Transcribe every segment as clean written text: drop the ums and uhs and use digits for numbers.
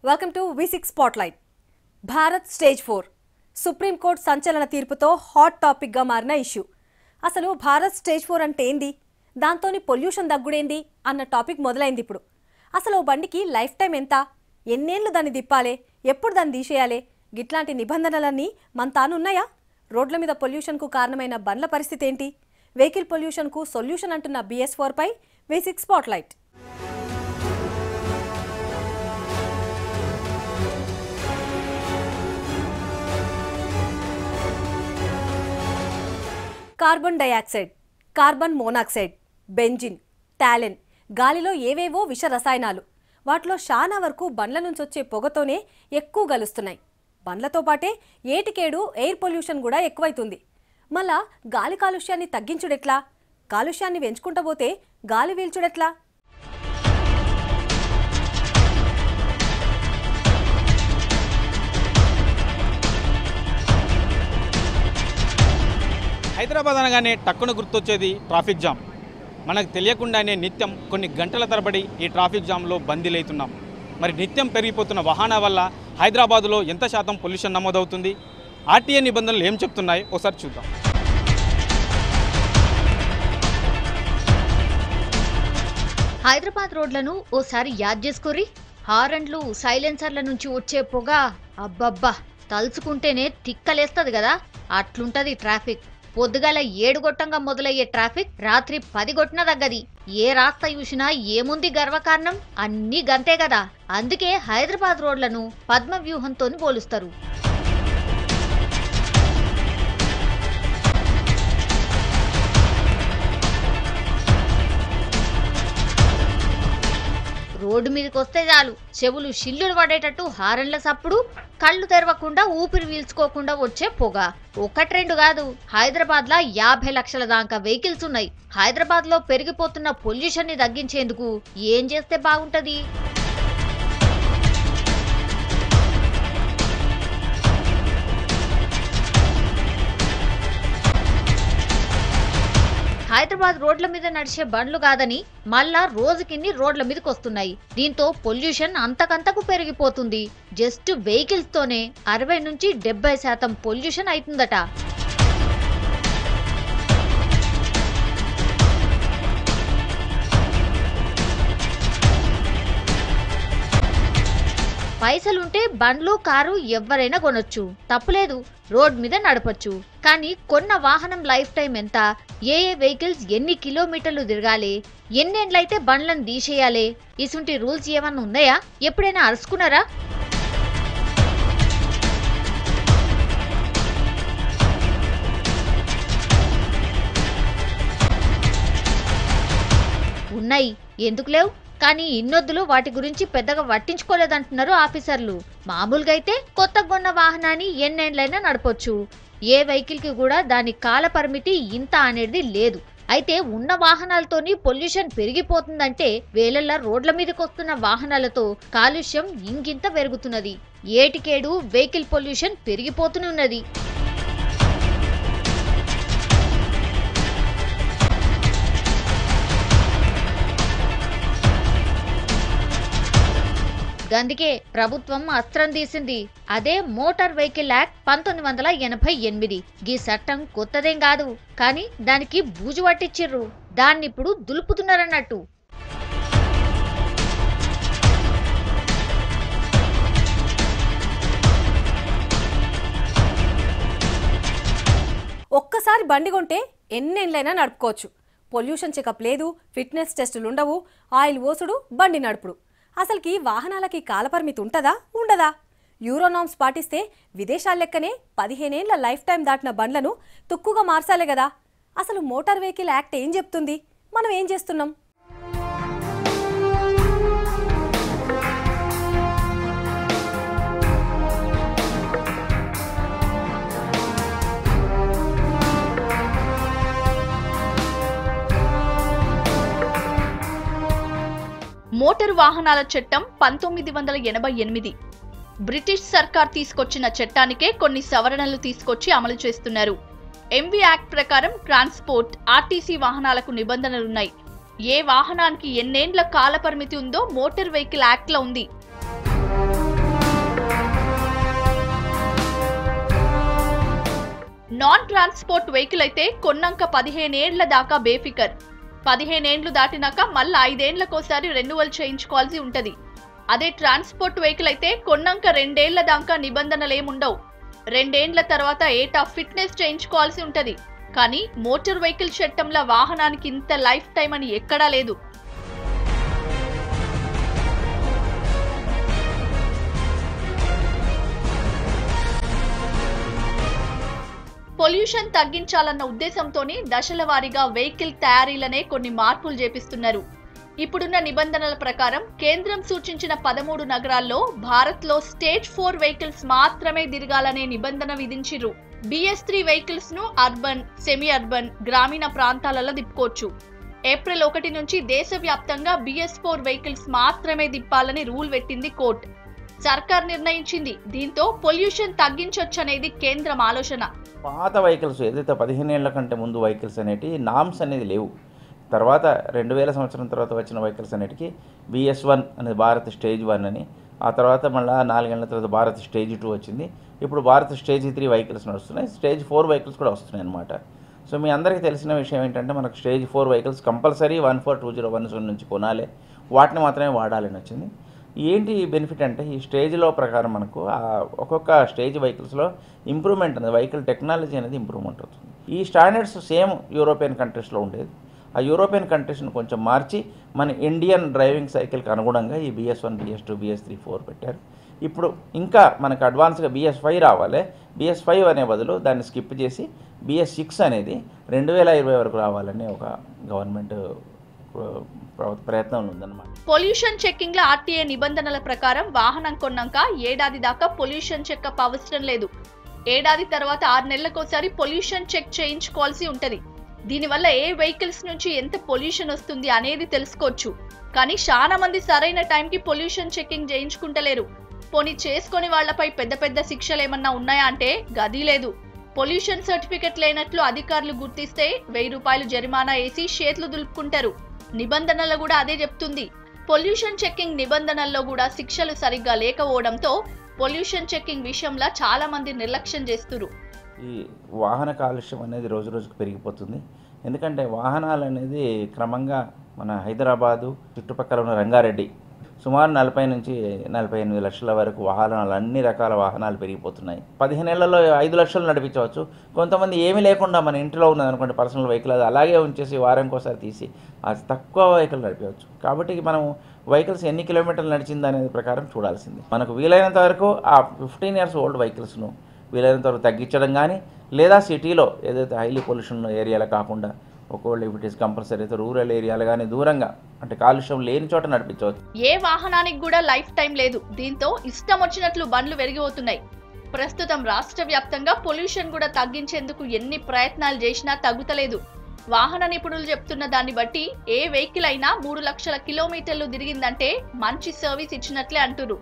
Welcome to V6 spotlight. Bharat stage 4 supreme court సంచలన తీర్పుతో hot topic గా మారిన ఇష్యూ. అసలు భారత్ స్టేజ్ 4 అంటే ఏంది, దాంతోని పొల్యూషన్ దగ్గుడేంది అన్న టాపిక్ మొదలైంది. ఇప్పుడు అసలు ఓ బండికి లైఫ్ టైం ఎంత, ఎన్నేళ్ళు దాన్ని తిప్పాలి, ఎప్పుడు దాన్ని తీసేయాలి, గిట్లాంటి నిబంధనలన్నీ మన తానున్నాయా? రోడ్ల మీద పొల్యూషన్కు కారణమైన బండ్ల పరిస్థితి ఏంటి, వెహికల్ పొల్యూషన్కు సొల్యూషన్ అంటున్న BS4 పై V6 spotlight. Carbon dioxide, carbon monoxide, benzene, toluene, గాలిలో ఏవేవో విష రసాయనాలు. వాటిలో చాలా వరకు బండ్ల నుంచి వచ్చే పొగతోనే ఎక్కువ గలుస్తున్నాయి. బండ్లతో పాటే ఏటికేడు ఎయిర్ పొల్యూషన్ కూడా ఎక్కువైతుంది. మళ్ళా గాలి కాలుష్యాన్ని తగ్గించుడెట్లా, కాలుష్యాన్ని పెంచుకుంటూ పోతే గాలి వీల్చుడెట్లా? హైదరాబాద్ అనగానే టక్కున గుర్తొచ్చేది ట్రాఫిక్ జామ్. మనకు తెలియకుండానే నిత్యం కొన్ని గంటల తరబడి ఈ ట్రాఫిక్ జామ్లో బందీలవుతున్నాం. మరి నిత్యం పెరిగిపోతున్న వాహనాల వల్ల హైదరాబాదులో ఎంత శాతం పొల్యూషన్ నమోదవుతుంది, RTA నిబంధనలు ఏం చెప్తున్నాయి ఒకసారి చూద్దాం. హైదరాబాద్ రోడ్లను ఓసారి యాద్ చేసుకోరి. హారన్లు, సైలెన్సర్ల నుంచి వచ్చే పొగ అబ్బబ్బా తలుచుకుంటేనే తిక్కలేస్తుంది కదా. అట్లుంటది ట్రాఫిక్. పొద్దుగాల 7 గొట్టంగా మొదలయ్యే ట్రాఫిక్ రాత్రి 10 గొట్టిన తగ్గది. ఏ రాస్తా చూసినా ఏముంది గర్వకారణం, అన్నీ గంతే కదా. అందుకే హైదరాబాద్ రోడ్లను పద్మ వ్యూహంతో పోలుస్తారు. రోడ్డు మీదకి వస్తే చాలు చెవులు షిల్లులు పడేటట్టు హారన్ల సప్పుడు, కళ్ళు తెరవకుండా ఊపిరి పీల్చుకోకుండా వచ్చే పొగ. 1-2 కాదు, హైదరాబాద్ లా 50 లక్షల దాకా వెహికల్స్ ఉన్నాయి. హైదరాబాద్ లో పెరిగిపోతున్న పొల్యూషన్ ని తగ్గించేందుకు ఏం చేస్తే బాగుంటది? హైదరాబాద్ రోడ్ల మీద నడిచే బండ్లు కాదని మళ్ళా రోజుకిన్ని రోడ్ల మీదకి వస్తున్నాయి. దీంతో పొల్యూషన్ అంతకంతకు పెరిగిపోతుంది. జస్ట్ వెహికల్స్ తోనే 60 నుంచి 70% పొల్యూషన్ అవుతుందట. పైసలుంటే బండ్లు, కారు ఎవరైనా కొనొచ్చు, తప్పులేదు, రోడ్ మీద నడపొచ్చు. కానీ కొన్న వాహనం లైఫ్ టైం ఎంత, ఏ వెహికల్స్ ఎన్ని కిలోమీటర్లు తిరగాలి, ఎన్నేండ్లయితే బండ్లను తీసేయాలి, ఇసుంటి రూల్స్ ఏమన్నా ఉన్నాయా? ఎప్పుడైనా అరుచుకున్నారా? ఉన్నాయి, ఎందుకు లేవు? కానీ ఇన్నొద్దులు వాటి గురించి పెద్దగా పట్టించుకోలేదంటున్నారు ఆఫీసర్లు. మామూలుగా అయితే కొత్త కొన్న వాహనాన్ని ఎన్నేండ్లైనా నడపొచ్చు. ఏ వెహికల్ కి కూడా దాని కాల పరిమితి ఇంత అనేది లేదు. అయితే ఉన్న వాహనాలతోని పొల్యూషన్ పెరిగిపోతుందంటే వేలల్లా రోడ్ల మీదకి వస్తున్న వాహనాలతో కాలుష్యం ఇంకింత పెరుగుతున్నది. ఏటికేడు వెహికల్ పొల్యూషన్ పెరిగిపోతూనే ఉన్నది. అందుకే ప్రభుత్వం అస్త్రం తీసింది. అదే మోటార్ వెహికల్ యాక్ట్ 1988. ఈ చట్టం కొత్తదేం కాదు, కానీ దానికి బూజు పట్టించిర్రు. దాన్నిప్పుడు దులుపుతున్నారన్నట్టు. ఒక్కసారి బండి కొంటే ఎన్నేళ్ళైనా నడుపుకోవచ్చు. పొల్యూషన్ చెకప్ లేదు, ఫిట్నెస్ టెస్టులు ఉండవు, ఆయిల్ ఓసుడు, బండి నడుపుడు. అసలుకి వాహనాలకి కాలపరిమితి ఉంటుందా, ఉండదా? యూరోనామ్స్ పాటిస్తే విదేశాల లెక్కనే 15 ఏళ్ల లైఫ్ టైం దాటిన బండ్లను తుక్కుగా మార్చాలే కదా. అసలు మోటార్ వెహికల్ యాక్ట్ ఏం చెప్తుంది, మనం ఏం చేస్తున్నాం? మోటారు వాహనాల చట్టం 1988. బ్రిటిష్ సర్కార్ తీసుకొచ్చిన చట్టానికే కొన్ని సవరణలు తీసుకొచ్చి అమలు చేస్తున్నారు. MV యాక్ట్ ప్రకారం ట్రాన్స్పోర్ట్, RTC వాహనాలకు నిబంధనలున్నాయి. ఏ వాహనానికి ఎన్నేండ్ల కాల పరిమితి ఉందో మోటార్ వెహికల్ యాక్ట్ లో ఉంది. ట్రాన్స్పోర్ట్ వెహికల్ అయితే కొన్నాక 15 ఏళ్ల దాకా బేఫికర్. 15 ఏండ్లు దాటినాక మళ్ళీ 5 ఏండ్లకోసారి రెన్యువల్ చేయించుకోవాల్సి ఉంటది. అదే ట్రాన్స్పోర్ట్ వెహికల్ అయితే కొన్నాక 2 ఏళ్ల దాకా నిబంధనలేముండవు. 2 ఏండ్ల తర్వాత ఏటా ఫిట్నెస్ చేయించుకోవాల్సి ఉంటది. కానీ మోటార్ వెహికల్ చట్టంలో వాహనానికి ఇంత లైఫ్ టైం అని ఎక్కడా లేదు. పొల్యూషన్ తగ్గించాలన్న ఉద్దేశంతోనే దశల వారీగా వెహికల్ తయారీలనే కొన్ని మార్పులు చేపిస్తున్నారు. ఇప్పుడున్న నిబంధనల ప్రకారం కేంద్రం సూచించిన 13 నగరాల్లో భారత్లో స్టేజ్ 4 వెహికల్స్ మాత్రమే తిరగాలనే నిబంధన విధించిర్రు. BS3 వెహికల్స్ ను అర్బన్, సెమీ అర్బన్, గ్రామీణ ప్రాంతాలలో తిప్పుకోవచ్చు. ఏప్రిల్ 1 నుంచి దేశవ్యాప్తంగా BS4 వెహికల్స్ మాత్రమే తిప్పాలని రూల్ పెట్టింది కోర్టు. సర్కార్ నిర్ణయించింది. దీంతో పొల్యూషన్ తగ్గించొచ్చనేది కేంద్రం ఆలోచన. పాత వెహికల్స్ ఏదైతే 15 ఏళ్ల కంటే ముందు వెహికల్స్ అనేటి నామ్స్ అనేది లేవు. తర్వాత 2000 సంవత్సరం తర్వాత వచ్చిన వెహికల్స్ అన్నిటికీ BS1 అనేది భారత్ స్టేజ్ 1 అని, ఆ తర్వాత మళ్ళీ 4 ఏళ్ల తర్వాత భారత్ స్టేజ్ 2 వచ్చింది. ఇప్పుడు భారత్ స్టేజ్ 3 వెహికల్స్ నడుస్తున్నాయి. స్టేజ్ 4 వెహికల్స్ కూడా వస్తున్నాయి అన్నమాట. సో మీ అందరికీ తెలిసిన విషయం ఏంటంటే మనకు స్టేజ్ 4 వెహికల్స్ కంపల్సరీ 142017 నుంచి కొనాలి, వాటిని మాత్రమే వాడాలని వచ్చింది. ఏంటి బెనిఫిట్ అంటే ఈ స్టేజ్లో ప్రకారం మనకు ఒక్కొక్క స్టేజ్ వెహికల్స్లో ఇంప్రూవ్మెంట్ అనేది వెహికల్ టెక్నాలజీ అనేది ఇంప్రూవ్మెంట్ అవుతుంది. ఈ స్టాండర్డ్స్ సేమ్ యూరోపియన్ కంట్రీస్లో ఉండేది. ఆ యూరోపియన్ కంట్రీస్ని కొంచెం మార్చి మన ఇండియన్ డ్రైవింగ్ సైకిల్కి అనుగుణంగా ఈ BS1, BS2, BS3, 4 పెట్టారు. ఇప్పుడు ఇంకా మనకు అడ్వాన్స్గా BS5 రావాలి. BS5 అనే బదులు దాన్ని స్కిప్ చేసి BS6 అనేది 2020 వరకు రావాలని ఒక గవర్నమెంట్ ప్రయత్నం ఉందన్నమాట. పొల్యూషన్ చెక్కింగ్ లో RTA నిబంధనల ప్రకారం వాహనం కొన్నాక ఏడాది దాకా పొల్యూషన్ చెకప్ అవసరం లేదు. ఏడాది తర్వాత 6 నెలలకోసారి పొల్యూషన్ చెక్ చేయించుకోవాల్సి ఉంటది. దీనివల్ల ఏ వెహికల్స్ నుంచి ఎంత పొల్యూషన్ వస్తుంది అనేది తెలుసుకోవచ్చు. కానీ చాలా మంది సరైన టైంకి పొల్యూషన్ చెకింగ్ చేయించుకుంటలేరు. పోనీ చేసుకొని వాళ్లపై పెద్ద పెద్ద శిక్షలు ఏమన్నా ఉన్నాయా అంటే గది లేదు. పొల్యూషన్ సర్టిఫికెట్ లేనట్లు అధికారులు గుర్తిస్తే 1000 రూపాయలు జరిమానా వేసి చేతులు దులుపుకుంటారు. నిబంధనలు కూడా అదే చెప్తుంది. పొల్యూషన్ చెకింగ్ నిబంధనల్లో కూడా శిక్షలు సరిగ్గా లేకపోవడంతో పొల్యూషన్ చెకింగ్ విషయంలో చాలా మంది నిర్లక్ష్యం చేస్తున్నారు. ఈ వాహన కాలుష్యం అనేది రోజు రోజుకు పెరిగిపోతుంది. ఎందుకంటే వాహనాలు అనేది క్రమంగా మన హైదరాబాదు చుట్టుపక్కల ఉన్న రంగారెడ్డి సుమారు 40 నుంచి 48 లక్షల వరకు వాహనాలు, అన్ని రకాల వాహనాలు పెరిగిపోతున్నాయి. 15 ఏళ్లలో 5 లక్షలు నడిపించవచ్చు. కొంతమంది ఏమీ లేకుండా మన ఇంట్లో ఉన్నది అనుకోండి పర్సనల్ వెహికల్, అది అలాగే ఉంచేసి వారంకోసారి తీసి అది తక్కువ వెహికల్ నడిపవచ్చు. కాబట్టి మనం వెహికల్స్ ఎన్ని కిలోమీటర్లు నడిచింది అనేది ప్రకారం చూడాల్సింది. మనకు వీలైనంత వరకు ఆ 15 ఇయర్స్ ఓల్డ్ వెహికల్స్ను వీలైనంత వరకు తగ్గించడం కానీ, లేదా సిటీలో ఏదైతే హైలీ పొల్యూషన్ ఏరియాలో కాకుండా ఒకవేళ ఇట్ ఈస్ కంపల్సరీ అయితే రూరల్ ఏరియాలు కానీ దూరంగా అంటే కాలుష్యం లేని చోట నడిపించవచ్చు. ఏ వాహనానికి కూడా లైఫ్ టైం లేదు. దీంతో ఇష్టం వచ్చినట్లు బండ్లు పెరిగిపోతున్నాయి. ప్రస్తుతం రాష్ట్ర వ్యాప్తంగా పొల్యూషన్ కూడా తగ్గించేందుకు ఎన్ని ప్రయత్నాలు చేసినా తగ్గుతలేదు. వాహన నిపుణులు చెప్తున్న దాన్ని బట్టి ఏ వెహికల్ అయినా 3 లక్షల కిలోమీటర్లు తిరిగిందంటే మంచి సర్వీస్ ఇచ్చినట్లే అంటున్నారు.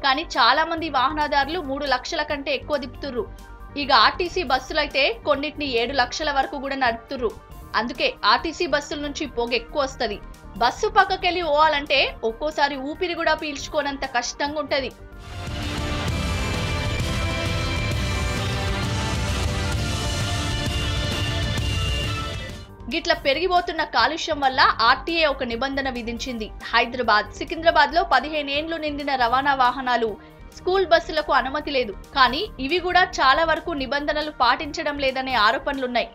కానీ చాలా మంది వాహనదారులు 3 లక్షల కంటే ఎక్కువ తిప్పుతుర్రు. ఇక RTC బస్సులు అయితే కొన్నిటిని 7 లక్షల వరకు కూడా నడుపుతుర్రు. అందుకే RTC బస్సుల నుంచి పొగ ఎక్కువ వస్తుంది. బస్సు పక్కకెళ్ళి పోవాలంటే ఒక్కోసారి ఊపిరి కూడా పీల్చుకోనంత కష్టంగా ఉంటది. గిట్ల పెరిగిపోతున్న కాలుష్యం వల్ల RTA ఒక నిబంధన విధించింది. హైదరాబాద్, సికింద్రాబాద్ లో 15 ఏండ్లు నిండిన రవాణా వాహనాలు, స్కూల్ బస్సులకు అనుమతి లేదు. కానీ ఇవి కూడా చాలా వరకు నిబంధనలు పాటించడం లేదనే ఆరోపణలున్నాయి.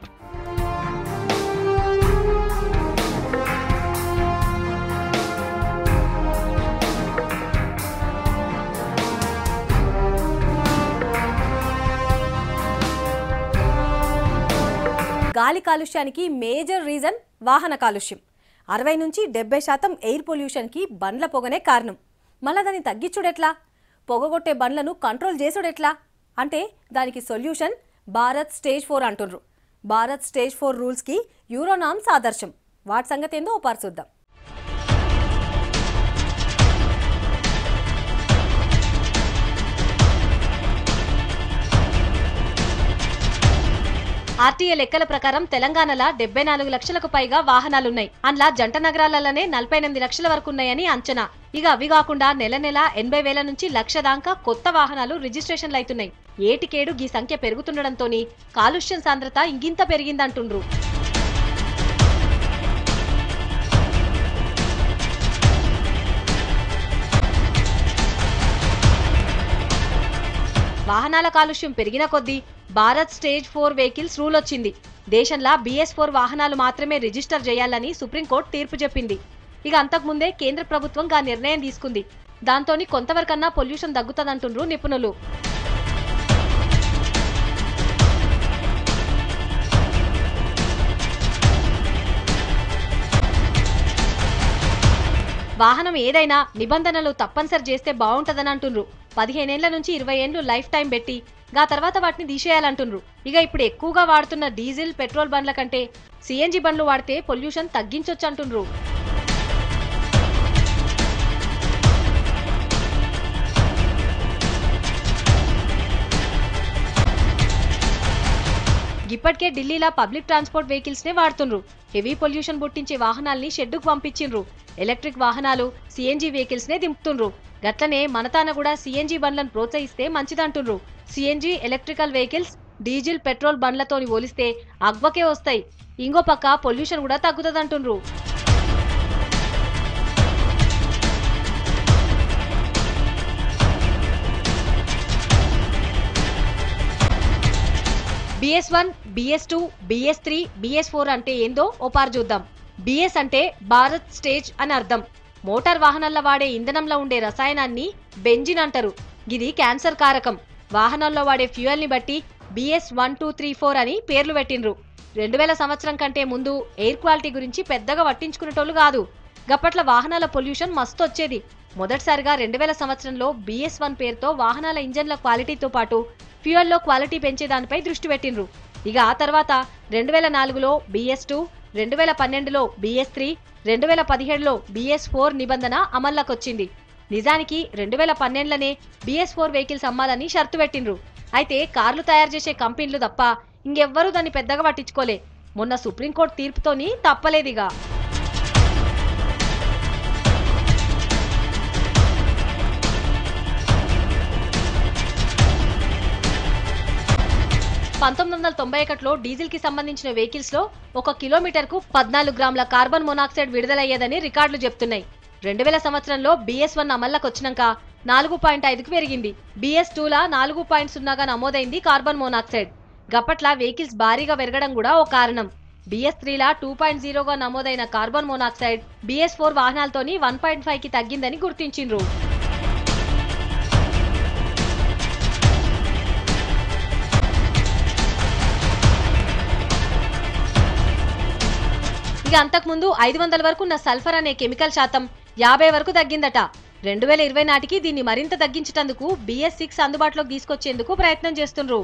గాలి కాలుష్యానికి మేజర్ రీజన్ వాహన కాలుష్యం. 60 నుంచి 70% ఎయిర్ పొల్యూషన్కి బండ్ల పొగనే కారణం. మళ్ళీ దాన్ని తగ్గించుడెట్లా? పొగగొట్టే బండ్లను కంట్రోల్ చేసుడెట్లా అంటే దానికి సొల్యూషన్ భారత్ స్టేజ్ 4 అంటున్నారు. భారత్ స్టేజ్ 4 రూల్స్కి యూరోనామ్స్ ఆదర్శం. వాటి సంగతి ఏందో చూద్దాం. ఆర్టీఏ లెక్కల ప్రకారం తెలంగాణలో 74 లక్షలకు పైగా వాహనాలున్నాయి. అందులో జంట నగరాలలోనే 48 లక్షల వరకు ఉన్నాయని అంచనా. ఇక అవి కాకుండా నెల 80,000 నుంచి 1,00,000 దాకా కొత్త వాహనాలు రిజిస్ట్రేషన్లు అవుతున్నాయి. ఏటికేడు ఈ సంఖ్య పెరుగుతుండడంతోని కాలుష్యం సాంద్రత ఇంకింత పెరిగిందంటుండ్రు. వాహనాల కాలుష్యం పెరిగిన కొద్దీ భారత్ స్టేజ్ 4 వెహికల్స్ రూల్ వచ్చింది. దేశంలో BS4 వాహనాలు మాత్రమే రిజిస్టర్ చేయాలని సుప్రీంకోర్టు తీర్పు చెప్పింది. ఇక అంతకుముందే కేంద్ర ప్రభుత్వం ఆ నిర్ణయం తీసుకుంది. దాంతోని కొంతవరకన్నా పొల్యూషన్ తగ్గుతుందంటుండ్రు నిపుణులు. వాహనం ఏదైనా నిబంధనలు తప్పనిసరి చేస్తే బాగుంటదని అంటుండ్రు. 15 ఏళ్ల నుంచి 20 ఏళ్లు లైఫ్ టైం పెట్టి ఆ తర్వాత వాటిని తీసేయాలంటుండ్రు. ఇక ఇప్పుడు ఎక్కువగా వాడుతున్న డీజిల్ పెట్రోల్ బండ్ల కంటే CNG బండ్లు వాడితే పొల్యూషన్ తగ్గించొచ్చు అంటుండ్రు. ఇప్పటికే ఢిల్లీలో పబ్లిక్ ట్రాన్స్పోర్ట్ వెహికల్స్ నే వాడుతుండ్రు. హెవీ పొల్యూషన్ పుట్టించే వాహనాల్ని షెడ్డుకు పంపించిండ్రు. ఎలక్ట్రిక్ వాహనాలు CNG వెహికల్స్ నే దింపుతుండ్రు. గట్లనే మనతాన కూడా CNG బండ్లను ప్రోత్సహిస్తే మంచిదంటుండ్రు. CNG electrical vehicles diesel petrol బండ్లతోని పోలిస్తే అగ్వకే వస్తాయి. ఇంకో పక్క పొల్యూషన్ కూడా తగ్గుతుందంటుండ్రు. BS1, BS2, BS3, BS4 అంటే ఏందో ఓపారు చూద్దాం. BS అంటే భారత్ స్టేజ్ అని అర్థం. మోటార్ వాహనాల్లో వాడే ఇంధనంలో ఉండే రసాయనాన్ని బెంజిన్ అంటారు. ఇది క్యాన్సర్ కారకం. వాహనాల్లో వాడే ఫ్యూయల్ ని బట్టి BS 1, 2, 3, 4 అని పేర్లు పెట్టిండ్రు. 2000 సంవత్సరం కంటే ముందు ఎయిర్ క్వాలిటీ గురించి పెద్దగా పట్టించుకునేటోళ్ళు కాదు. గప్పట్ల వాహనాల పొల్యూషన్ మస్తు వచ్చేది. మొదటిసారిగా 2000 సంవత్సరంలో BS1 పేరుతో వాహనాల ఇంజన్ల క్వాలిటీతో పాటు ఫ్యూయల్లో క్వాలిటీ పెంచేదానిపై దృష్టి పెట్టిండ్రు. ఇక ఆ తర్వాత 2004లో BS2, 2012లో BS3, 2017లో BS4 నిబంధన అమల్లోకొచ్చింది. నిజానికి 2012లోనే BS4 వెహికల్స్ అమ్మాలని షరతు పెట్టిండ్రు. అయితే కార్లు తయారు చేసే కంపెనీలు తప్ప ఇంకెవ్వరూ దాన్ని పెద్దగా పట్టించుకోలే. మొన్న సుప్రీంకోర్టు తీర్పుతోని తప్పలేదిగా. లో డీజిల్ కి సంబంధించిన వెహికల్స్ లో 1 కిలోమీటర్కు 14 గ్రాముల కార్బన్ మోనాక్సైడ్ విడుదలయ్యేదని రికార్డులు చెప్తున్నాయి. 2000 సంవత్సరంలో BS1 అమల్లోకి వచ్చినాక 4.5కు పెరిగింది. BS2లా 4.0గా నమోదైంది కార్బన్ మోనాక్సైడ్. గప్పట్ల వెహికల్స్ భారీగా పెరగడం కూడా ఓ కారణం. BS3లా 2.0గా నమోదైన కార్బన్ మోనాక్సైడ్ BS4 వాహనాలతోని 1.5కి తగ్గిందని గుర్తించిండ్రు. ఇక అంతకుముందు 500 వరకు ఉన్న సల్ఫర్ అనే కెమికల్ శాతం 50 వరకు తగ్గిందట. 2020 నాటికి దీన్ని మరింత తగ్గించేందుకు BS6 అందుబాటులోకి తీసుకొచ్చేందుకు ప్రయత్నం చేస్తుండ్రు.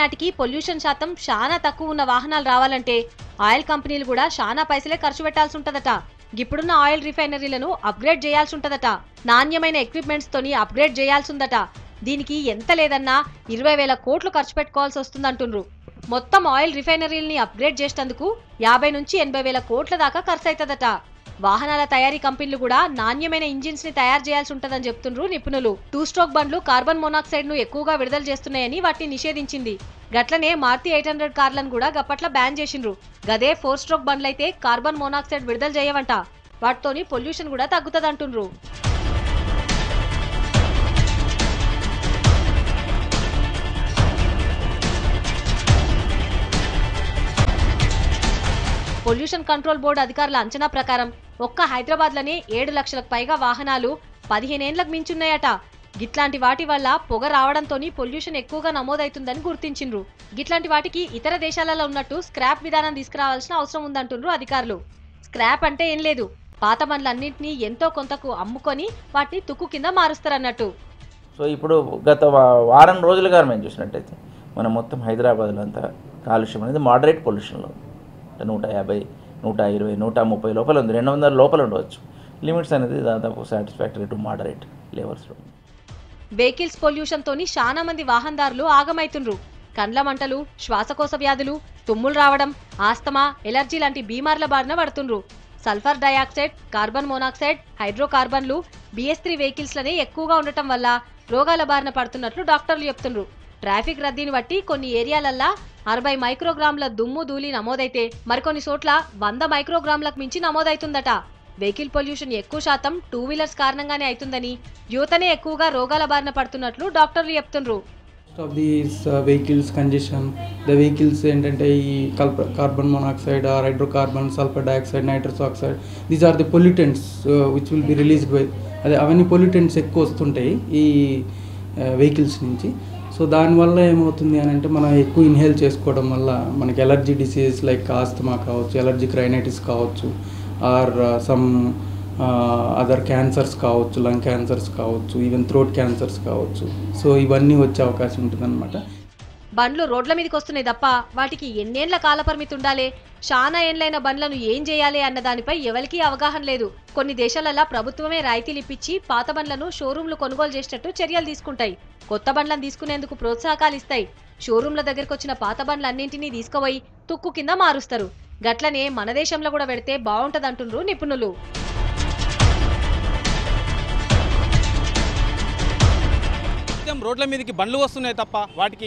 నాటికి పొల్యూషన్ శాతం చాలా తక్కువ ఉన్న వాహనాలు రావాలంటే ఆయిల్ కంపెనీలు కూడా చాలా పైసలే ఖర్చు పెట్టాల్సి ఉంటదట. ఇప్పుడున్న ఆయిల్ రిఫైనరీలను అప్గ్రేడ్ చేయాల్సి ఉంటదట. నాణ్యమైన ఎక్విప్మెంట్స్ తోని అప్గ్రేడ్ చేయాల్సిందట. దీనికి ఎంత లేదన్నా 20,000 కోట్లు ఖర్చు పెట్టుకోవాల్సి వస్తుందంటుండ్రు. మొత్తం ఆయిల్ రిఫైనరీల్ని అప్గ్రేడ్ చేసేందుకు 50 నుంచి 80,000 కోట్ల దాకా ఖర్చు అవుతుందట. వాహనాల తయారీ కంపెనీలు కూడా నాణ్యమైన ఇంజిన్స్ ని తయారు చేయాల్సి ఉంటదని చెప్తుండ్రు నిపుణులు. 2 స్ట్రోక్ బండ్లు కార్బన్ మోనాక్సైడ్ ను ఎక్కువగా విడుదల చేస్తున్నాయని వాటిని నిషేధించింది. గట్లనే మారుతి 800 కార్లను కూడా గప్పట్ల బ్యాన్ చేసిండ్రు. గదే 4 స్ట్రోక్ బండ్లైతే కార్బన్ మోనాక్సైడ్ విడుదల చేయవంట. వాటితోని పొల్యూషన్ కూడా తగ్గుతుందంటుండ్రు. పొల్యూషన్ కంట్రోల్ బోర్డు అధికారుల అంచనా ప్రకారం ఒక్క హైదరాబాద్లోనే 7 లక్షలకు పైగా వాహనాలు 15 ఏళ్లకు మించున్నాయట. గిట్లాంటి వాటి వల్ల పొగ రావడంతోని పొల్యూషన్ ఎక్కువగా నమోదవుతుందని గుర్తించిండ్రు. గిట్లాంటి వాటికి ఇతర దేశాలలో ఉన్నట్టు స్క్రాప్ విధానం తీసుకురావాల్సిన అవసరం ఉందంటుండ్రు అధికారులు. స్క్రాప్ అంటే ఏం లేదు, పాత బండ్లన్నింటినీ ఎంతో కొంతకు అమ్ముకొని వాటిని తుక్కు కింద మారుస్తారన్నట్టు. సో ఇప్పుడు గత వారం రోజులుగా మేము చూసినట్టయితే మనం మొత్తం హైదరాబాద్లో అంతా కాలుష్యం అనేది మోడరేట్ పొల్యూషన్లో 150 120, 130 లోపల ఉంది, 200 లోపల ఉండవచ్చు. లిమిట్స్ అనేది దాదాపు సాటిస్ఫాక్టరీ టు మోడరేట్ లెవెల్స్లో. వెహికల్స్ పొల్యూషన్ తోని చాలా మంది వాహనదారులు ఆగమైతుండ్రు. కండ్ల మంటలు, శ్వాసకోశ వ్యాధులు, తుమ్ములు రావడం, ఆస్తమా, ఎలర్జీ లాంటి బీమార్ల బారిన పడుతుండ్రు. సల్ఫర్ డయాక్సైడ్, కార్బన్ మోనాక్సైడ్, హైడ్రోకార్బన్లు BS3 వెహికల్స్లనే ఎక్కువగా ఉండటం వల్ల రోగాల బారిన పడుతున్నట్లు డాక్టర్లు చెప్తుండ్రు. ట్రాఫిక్ రద్దీని బట్టి కొన్ని ఏరియాలల్లా 60 మైక్రోగ్రాముల దుమ్ము ధూళి నమోదైతే మరికొన్ని చోట్ల 100 మైక్రోగ్రాములకు మించి నమోదవుతుందట. వెహికల్ పొల్యూషన్ ఎక్కువ శాతం 2 వీలర్స్ కారణంగానే అవుతుందని, యువతనే ఎక్కువగా రోగాల బారిన పడుతున్నట్లు డాక్టర్లు చెప్తుండ్రు. Of these vehicles congestion, the vehicles ఏంటంటే ఈ carbon monoxide or hydrocarbon, sulphur dioxide, nitrous oxide, these are the pollutants which will be released by, అదే అవన్నీ పొల్యూటెంట్స్ ఎక్కువ వస్తుంటాయి ఈ వెహికల్స్ నుంచి. సో దానివల్ల ఏమవుతుంది అని అంటే మనం ఎక్కువ ఇన్హేల్ చేసుకోవడం వల్ల మనకి ఎలర్జీ డిసీజెస్ లైక్ ఆస్తమా కావచ్చు, ఎలర్జిక్ రైనైటిస్ కావచ్చు, ఆర్ సమ్ అదర్ క్యాన్సర్స్ కావచ్చు, లంగ్ క్యాన్సర్స్ కావచ్చు, ఈవెన్ థ్రోట్ క్యాన్సర్స్ కావచ్చు. సో ఇవన్నీ వచ్చే అవకాశం ఉంటుందన్నమాట. బండ్లు రోడ్ల మీదకి వస్తున్నాయి తప్ప వాటికి ఎన్నేళ్ల కాలపరిమితి ఉండాలి, చాలా ఏండ్లైన బండ్లను ఏం చేయాలి అన్న దానిపై ఎవరికీ అవగాహన లేదు. కొన్ని దేశాలలో ప్రభుత్వమే రాయితీలు ఇప్పించి పాత బండ్లను షోరూంలు కొనుగోలు చేసేటట్టు చర్యలు తీసుకుంటాయి. కొత్త బండ్లను తీసుకునేందుకు ప్రోత్సాహకాలు ఇస్తాయి. షోరూంల దగ్గరకు వచ్చిన పాత బండ్లన్నింటినీ తీసుకుపోయి తుక్కు కింద మారుస్తారు. గట్లనే మన దేశంలో కూడా పెడితే బాగుంటదంటుండ్రు నిపుణులు. రోడ్ల మీదకి బండ్లు వస్తున్నాయి తప్ప వాటికి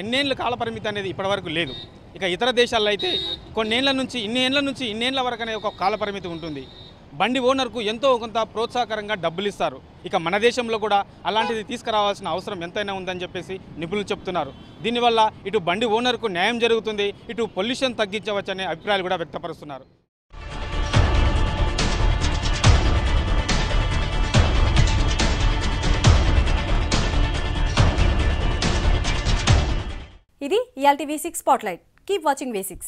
ఎన్నేళ్ళ కాల పరిమితి అనేది ఇప్పటివరకు లేదు. ఇక ఇతర దేశాల్లో అయితే కొన్నేళ్ల నుంచి ఇన్నేళ్ల వరకు అనే ఒక కాల పరిమితి ఉంటుంది. బండి ఓనర్కు ఎంతో కొంత ప్రోత్సాహకరంగా డబ్బులు ఇస్తారు. ఇక మన దేశంలో కూడా అలాంటిది తీసుకురావాల్సిన అవసరం ఎంతైనా ఉందని చెప్పేసి నిపుణులు చెప్తున్నారు. దీనివల్ల ఇటు బండి ఓనర్కు న్యాయం జరుగుతుంది, ఇటు పొల్యూషన్ తగ్గించవచ్చనే అభిప్రాయాలు కూడా వ్యక్తపరుస్తున్నారు. ఇది ఇయాల్టి V6 spotlight. Keep watching V6.